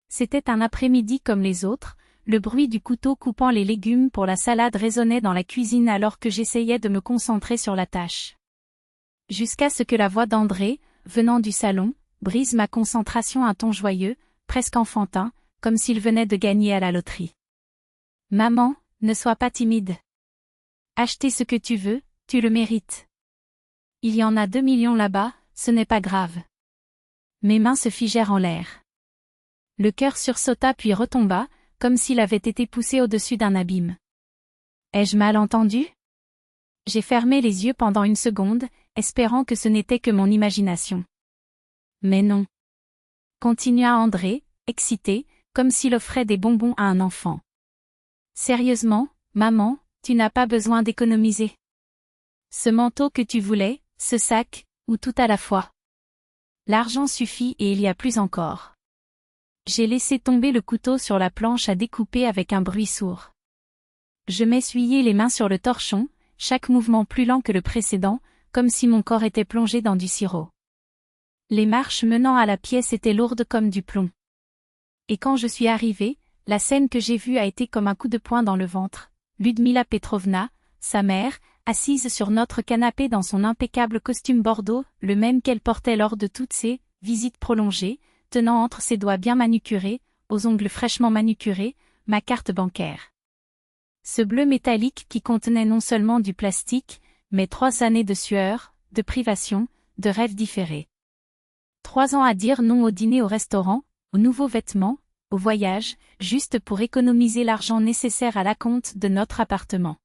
C'était un après-midi comme les autres, le bruit du couteau coupant les légumes pour la salade résonnait dans la cuisine alors que j'essayais de me concentrer sur la tâche. Jusqu'à ce que la voix d'André, venant du salon, brise ma concentration à un ton joyeux, presque enfantin, comme s'il venait de gagner à la loterie. « Maman, ne sois pas timide. Acheter ce que tu veux, tu le mérites. Il y en a 2 millions là-bas, ce n'est pas grave. » Mes mains se figèrent en l'air. Le cœur sursauta puis retomba, comme s'il avait été poussé au-dessus d'un abîme. Ai-je mal entendu? J'ai fermé les yeux pendant une seconde, espérant que ce n'était que mon imagination. Mais non. Continua André, excité, comme s'il offrait des bonbons à un enfant. Sérieusement, maman, tu n'as pas besoin d'économiser. Ce manteau que tu voulais, ce sac, ou tout à la fois. L'argent suffit et il y a plus encore. J'ai laissé tomber le couteau sur la planche à découper avec un bruit sourd. Je m'essuyai les mains sur le torchon, chaque mouvement plus lent que le précédent, comme si mon corps était plongé dans du sirop. Les marches menant à la pièce étaient lourdes comme du plomb. Et quand je suis arrivée, la scène que j'ai vue a été comme un coup de poing dans le ventre. Ludmila Petrovna, sa mère, assise sur notre canapé dans son impeccable costume bordeaux, le même qu'elle portait lors de toutes ses visites prolongées, tenant entre ses doigts bien manucurés, aux ongles fraîchement manucurés, ma carte bancaire. Ce bleu métallique qui contenait non seulement du plastique, mais 3 années de sueur, de privation, de rêves différés. 3 ans à dire non au dîner au restaurant, aux nouveaux vêtements, au voyage, juste pour économiser l'argent nécessaire à l'acompte de notre appartement.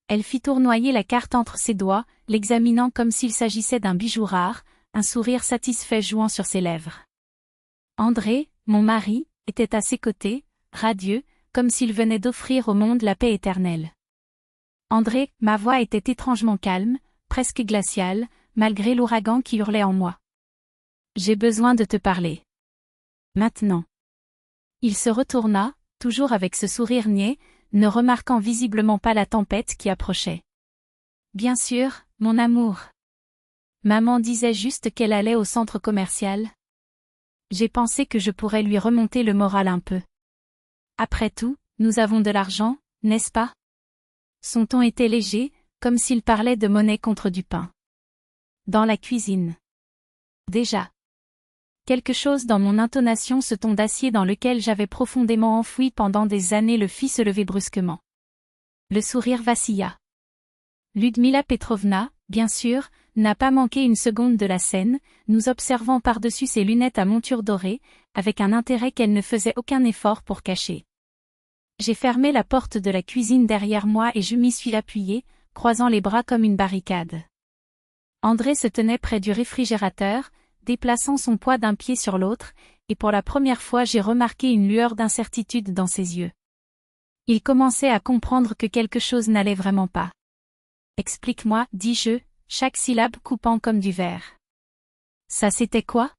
Elle fit tournoyer la carte entre ses doigts, l'examinant comme s'il s'agissait d'un bijou rare, un sourire satisfait jouant sur ses lèvres. André, mon mari, était à ses côtés, radieux, comme s'il venait d'offrir au monde la paix éternelle. André, ma voix était étrangement calme, presque glaciale, malgré l'ouragan qui hurlait en moi. J'ai besoin de te parler. Maintenant. Il se retourna, toujours avec ce sourire niais, ne remarquant visiblement pas la tempête qui approchait. Bien sûr, mon amour. Maman disait juste qu'elle allait au centre commercial. J'ai pensé que je pourrais lui remonter le moral un peu. Après tout, nous avons de l'argent, n'est-ce pas? Son ton était léger, comme s'il parlait de monnaie contre du pain. Dans la cuisine. Déjà. Quelque chose dans mon intonation, ce ton d'acier dans lequel j'avais profondément enfoui pendant des années, le fit se lever brusquement. Le sourire vacilla. Ludmila Petrovna, bien sûr, n'a pas manqué une seconde de la scène, nous observant par-dessus ses lunettes à monture dorée, avec un intérêt qu'elle ne faisait aucun effort pour cacher. J'ai fermé la porte de la cuisine derrière moi et je m'y suis appuyée, croisant les bras comme une barricade. André se tenait près du réfrigérateur, déplaçant son poids d'un pied sur l'autre, et pour la première fois j'ai remarqué une lueur d'incertitude dans ses yeux. Il commençait à comprendre que quelque chose n'allait vraiment pas. « Explique-moi, dis-je, chaque syllabe coupant comme du verre. »« Ça c'était quoi ?»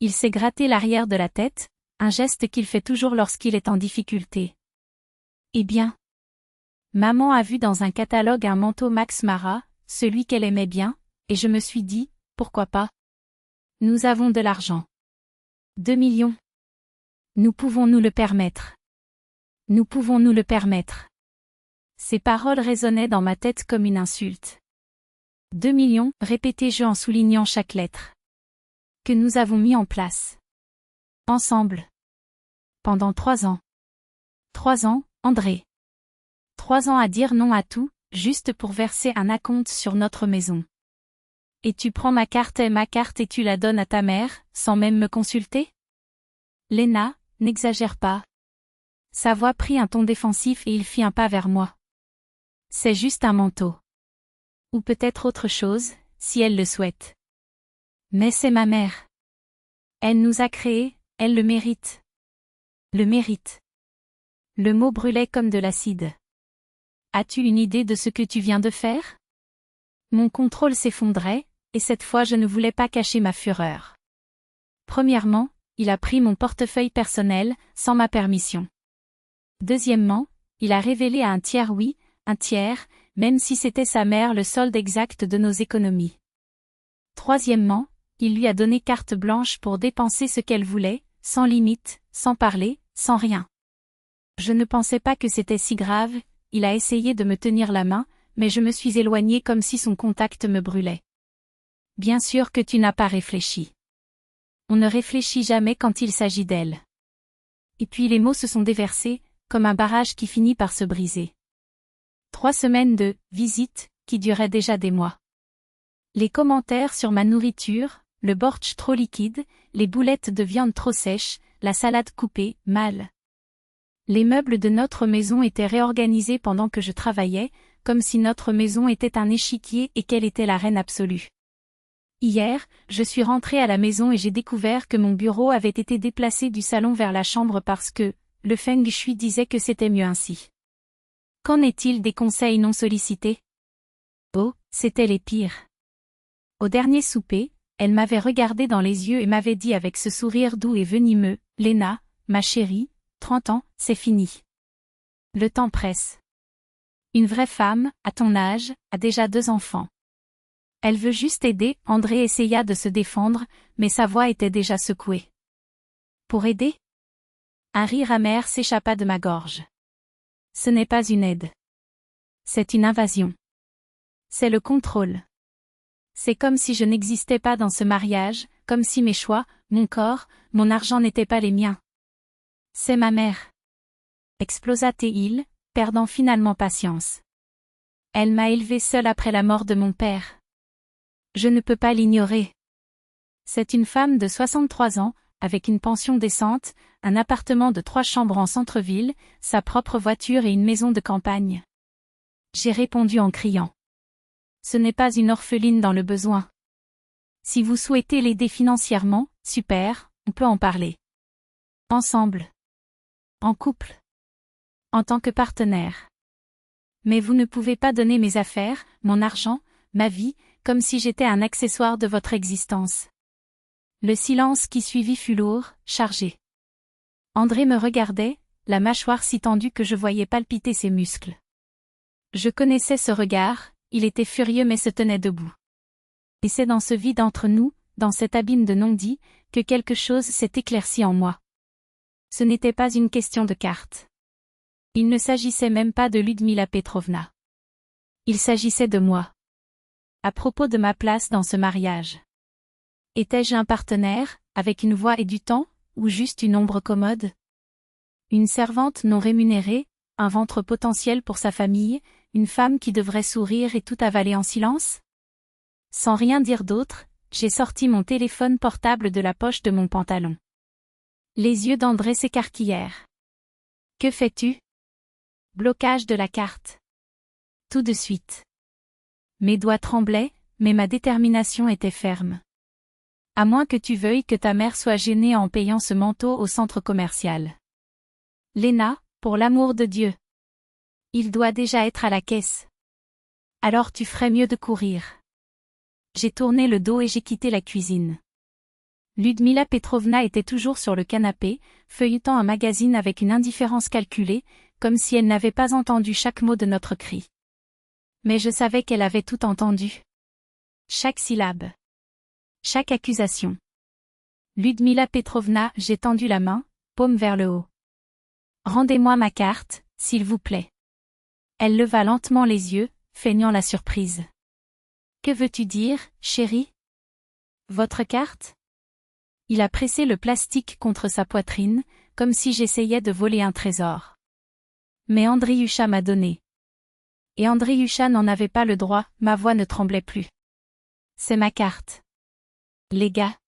Il s'est gratté l'arrière de la tête, un geste qu'il fait toujours lorsqu'il est en difficulté. « Eh bien. Maman a vu dans un catalogue un manteau Max Mara, celui qu'elle aimait bien, et je me suis dit, pourquoi pas? Nous avons de l'argent. 2 millions. Nous pouvons nous le permettre. Nous pouvons nous le permettre. » Ces paroles résonnaient dans ma tête comme une insulte. 2 millions, répétai-je en soulignant chaque lettre. Que nous avons mis en place. Ensemble. Pendant 3 ans. 3 ans, André. 3 ans à dire non à tout, juste pour verser un acompte sur notre maison. Et tu prends ma carte et tu la donnes à ta mère, sans même me consulter? Léna, n'exagère pas. Sa voix prit un ton défensif et il fit un pas vers moi. C'est juste un manteau. Ou peut-être autre chose, si elle le souhaite. Mais c'est ma mère. Elle nous a créés, elle le mérite. Le mérite. Le mot brûlait comme de l'acide. As-tu une idée de ce que tu viens de faire? Mon contrôle s'effondrait, et cette fois je ne voulais pas cacher ma fureur. Premièrement, il a pris mon portefeuille personnel, sans ma permission. Deuxièmement, il a révélé à un tiers un tiers, même si c'était sa mère le solde exact de nos économies. Troisièmement, il lui a donné carte blanche pour dépenser ce qu'elle voulait, sans limite, sans parler, sans rien. Je ne pensais pas que c'était si grave, il a essayé de me tenir la main, mais je me suis éloignée comme si son contact me brûlait. Bien sûr que tu n'as pas réfléchi. On ne réfléchit jamais quand il s'agit d'elle. Et puis les mots se sont déversés, comme un barrage qui finit par se briser. 3 semaines de « visite » qui duraient déjà des mois. Les commentaires sur ma nourriture, le bortsch trop liquide, les boulettes de viande trop sèches, la salade coupée, mal. Les meubles de notre maison étaient réorganisés pendant que je travaillais, comme si notre maison était un échiquier et qu'elle était la reine absolue. Hier, je suis rentrée à la maison et j'ai découvert que mon bureau avait été déplacé du salon vers la chambre parce que le Feng Shui disait que c'était mieux ainsi. Qu'en est-il des conseils non sollicités? Oh, c'étaient les pires. Au dernier souper, elle m'avait regardé dans les yeux et m'avait dit avec ce sourire doux et venimeux, « Léna, ma chérie, 30 ans, c'est fini. Le temps presse. Une vraie femme, à ton âge, a déjà 2 enfants. Elle veut juste aider. » André essaya de se défendre, mais sa voix était déjà secouée. Pour aider? Un rire amer s'échappa de ma gorge. Ce n'est pas une aide. C'est une invasion. C'est le contrôle. C'est comme si je n'existais pas dans ce mariage, comme si mes choix, mon corps, mon argent n'étaient pas les miens. C'est ma mère. Explosa-t-il, perdant finalement patience. Elle m'a élevée seule après la mort de mon père. Je ne peux pas l'ignorer. C'est une femme de 63 ans, avec une pension décente, un appartement de 3 chambres en centre-ville, sa propre voiture et une maison de campagne. J'ai répondu en criant. Ce n'est pas une orpheline dans le besoin. Si vous souhaitez l'aider financièrement, super, on peut en parler. Ensemble. En couple. En tant que partenaire. Mais vous ne pouvez pas donner mes affaires, mon argent, ma vie, comme si j'étais un accessoire de votre existence. Le silence qui suivit fut lourd, chargé. André me regardait, la mâchoire si tendue que je voyais palpiter ses muscles. Je connaissais ce regard, il était furieux mais se tenait debout. Et c'est dans ce vide entre nous, dans cet abîme de non-dit, que quelque chose s'est éclairci en moi. Ce n'était pas une question de carte. Il ne s'agissait même pas de Ludmila Petrovna. Il s'agissait de moi. À propos de ma place dans ce mariage. Étais-je un partenaire, avec une voix et du temps, ou juste une ombre commode? Une servante non rémunérée, un ventre potentiel pour sa famille, une femme qui devrait sourire et tout avaler en silence? Sans rien dire d'autre, j'ai sorti mon téléphone portable de la poche de mon pantalon. Les yeux d'André s'écarquillèrent. Que fais-tu? Blocage de la carte. Tout de suite. Mes doigts tremblaient, mais ma détermination était ferme. À moins que tu veuilles que ta mère soit gênée en payant ce manteau au centre commercial. Léna, pour l'amour de Dieu. Il doit déjà être à la caisse. Alors tu ferais mieux de courir. J'ai tourné le dos et j'ai quitté la cuisine. Ludmila Petrovna était toujours sur le canapé, feuilletant un magazine avec une indifférence calculée, comme si elle n'avait pas entendu chaque mot de notre cri. Mais je savais qu'elle avait tout entendu. Chaque syllabe. Chaque accusation. Ludmila Petrovna, j'ai tendu la main, paume vers le haut. Rendez-moi ma carte, s'il vous plaît. Elle leva lentement les yeux, feignant la surprise. Que veux-tu dire, chérie? Votre carte? Il a pressé le plastique contre sa poitrine, comme si j'essayais de voler un trésor. Mais Andriusha m'a donné. Et Andriusha n'en avait pas le droit, ma voix ne tremblait plus. C'est ma carte. Les gars.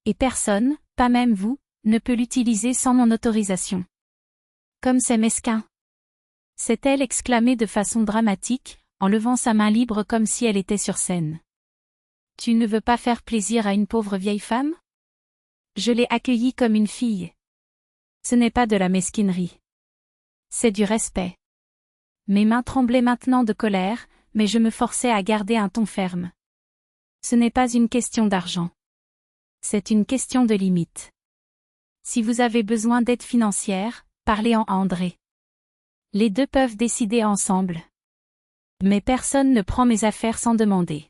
Et personne, pas même vous, ne peut l'utiliser sans mon autorisation. Comme c'est mesquin. S'est-elle exclamée de façon dramatique, en levant sa main libre comme si elle était sur scène. Tu ne veux pas faire plaisir à une pauvre vieille femme? Je l'ai accueillie comme une fille. Ce n'est pas de la mesquinerie. C'est du respect. Mes mains tremblaient maintenant de colère, mais je me forçais à garder un ton ferme. Ce n'est pas une question d'argent. C'est une question de limite. Si vous avez besoin d'aide financière, parlez-en à André. Les deux peuvent décider ensemble. Mais personne ne prend mes affaires sans demander.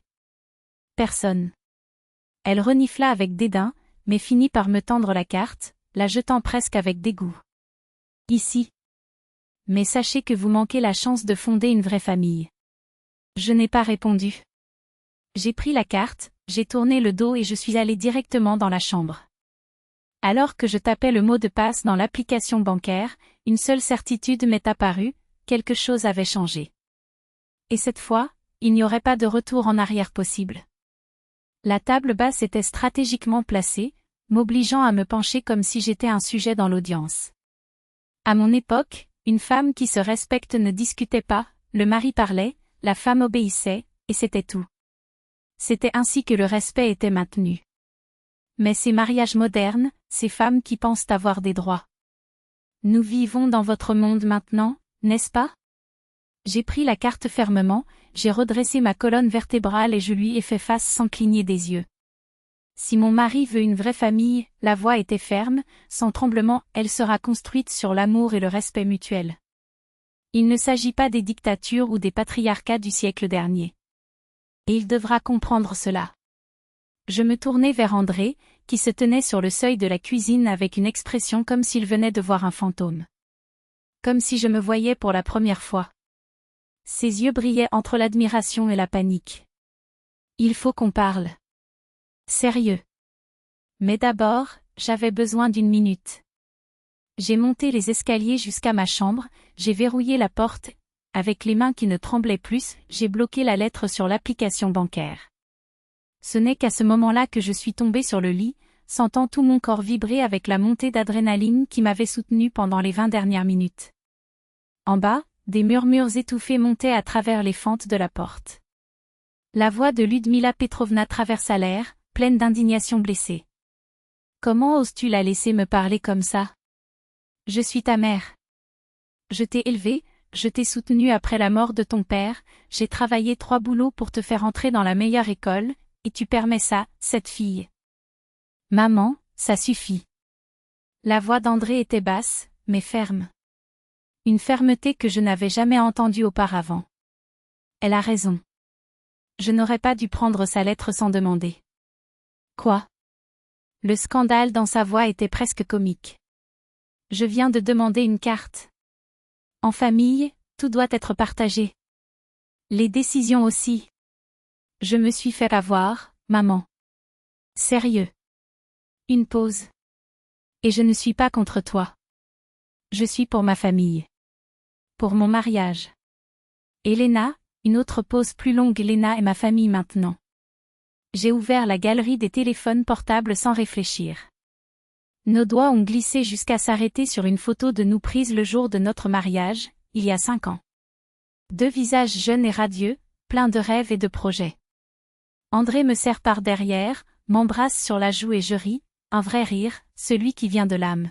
Personne. Elle renifla avec dédain, mais finit par me tendre la carte. la jetant presque avec dégoût. Ici. Mais sachez que vous manquez la chance de fonder une vraie famille. Je n'ai pas répondu. J'ai pris la carte, j'ai tourné le dos et je suis allé directement dans la chambre. Alors que je tapais le mot de passe dans l'application bancaire, une seule certitude m'est apparue, quelque chose avait changé. Et cette fois, il n'y aurait pas de retour en arrière possible. La table basse était stratégiquement placée, m'obligeant à me pencher comme si j'étais un sujet dans l'audience. À mon époque, une femme qui se respecte ne discutait pas, le mari parlait, la femme obéissait, et c'était tout. C'était ainsi que le respect était maintenu. Mais ces mariages modernes, ces femmes qui pensent avoir des droits. Nous vivons dans votre monde maintenant, n'est-ce pas? J'ai pris la carte fermement, j'ai redressé ma colonne vertébrale et je lui ai fait face sans cligner des yeux. Si mon mari veut une vraie famille, la voix était ferme, sans tremblement, elle sera construite sur l'amour et le respect mutuel. Il ne s'agit pas des dictatures ou des patriarcats du siècle dernier. Et il devra comprendre cela. Je me tournai vers André, qui se tenait sur le seuil de la cuisine avec une expression comme s'il venait de voir un fantôme. Comme si je me voyais pour la première fois. Ses yeux brillaient entre l'admiration et la panique. Il faut qu'on parle. Sérieux. Mais d'abord, j'avais besoin d'une minute. J'ai monté les escaliers jusqu'à ma chambre, j'ai verrouillé la porte, avec les mains qui ne tremblaient plus, j'ai bloqué la lettre sur l'application bancaire. Ce n'est qu'à ce moment-là que je suis tombée sur le lit, sentant tout mon corps vibrer avec la montée d'adrénaline qui m'avait soutenue pendant les 20 dernières minutes. En bas, des murmures étouffés montaient à travers les fentes de la porte. La voix de Ludmila Petrovna traversa l'air, pleine d'indignation blessée. Comment oses-tu la laisser me parler comme ça? Je suis ta mère. Je t'ai élevée, je t'ai soutenue après la mort de ton père, j'ai travaillé 3 boulots pour te faire entrer dans la meilleure école, et tu permets ça, cette fille. Maman, ça suffit. La voix d'André était basse, mais ferme. Une fermeté que je n'avais jamais entendue auparavant. Elle a raison. Je n'aurais pas dû prendre sa lettre sans demander. Quoi? Le scandale dans sa voix était presque comique. Je viens de demander une carte. En famille, tout doit être partagé. Les décisions aussi. Je me suis fait avoir, maman. Sérieux. Une pause. Et je ne suis pas contre toi. Je suis pour ma famille. Pour mon mariage. Et Léna, une autre pause plus longue. Léna est ma famille maintenant. J'ai ouvert la galerie des téléphones portables sans réfléchir. Nos doigts ont glissé jusqu'à s'arrêter sur une photo de nous prise le jour de notre mariage, il y a 5 ans. 2 visages jeunes et radieux, pleins de rêves et de projets. André me serre par derrière, m'embrasse sur la joue et je ris, un vrai rire, celui qui vient de l'âme.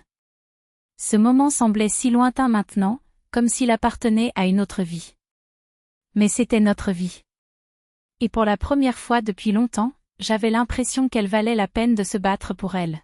Ce moment semblait si lointain maintenant, comme s'il appartenait à une autre vie. Mais c'était notre vie. Et pour la première fois depuis longtemps, j'avais l'impression qu'elle valait la peine de se battre pour elle.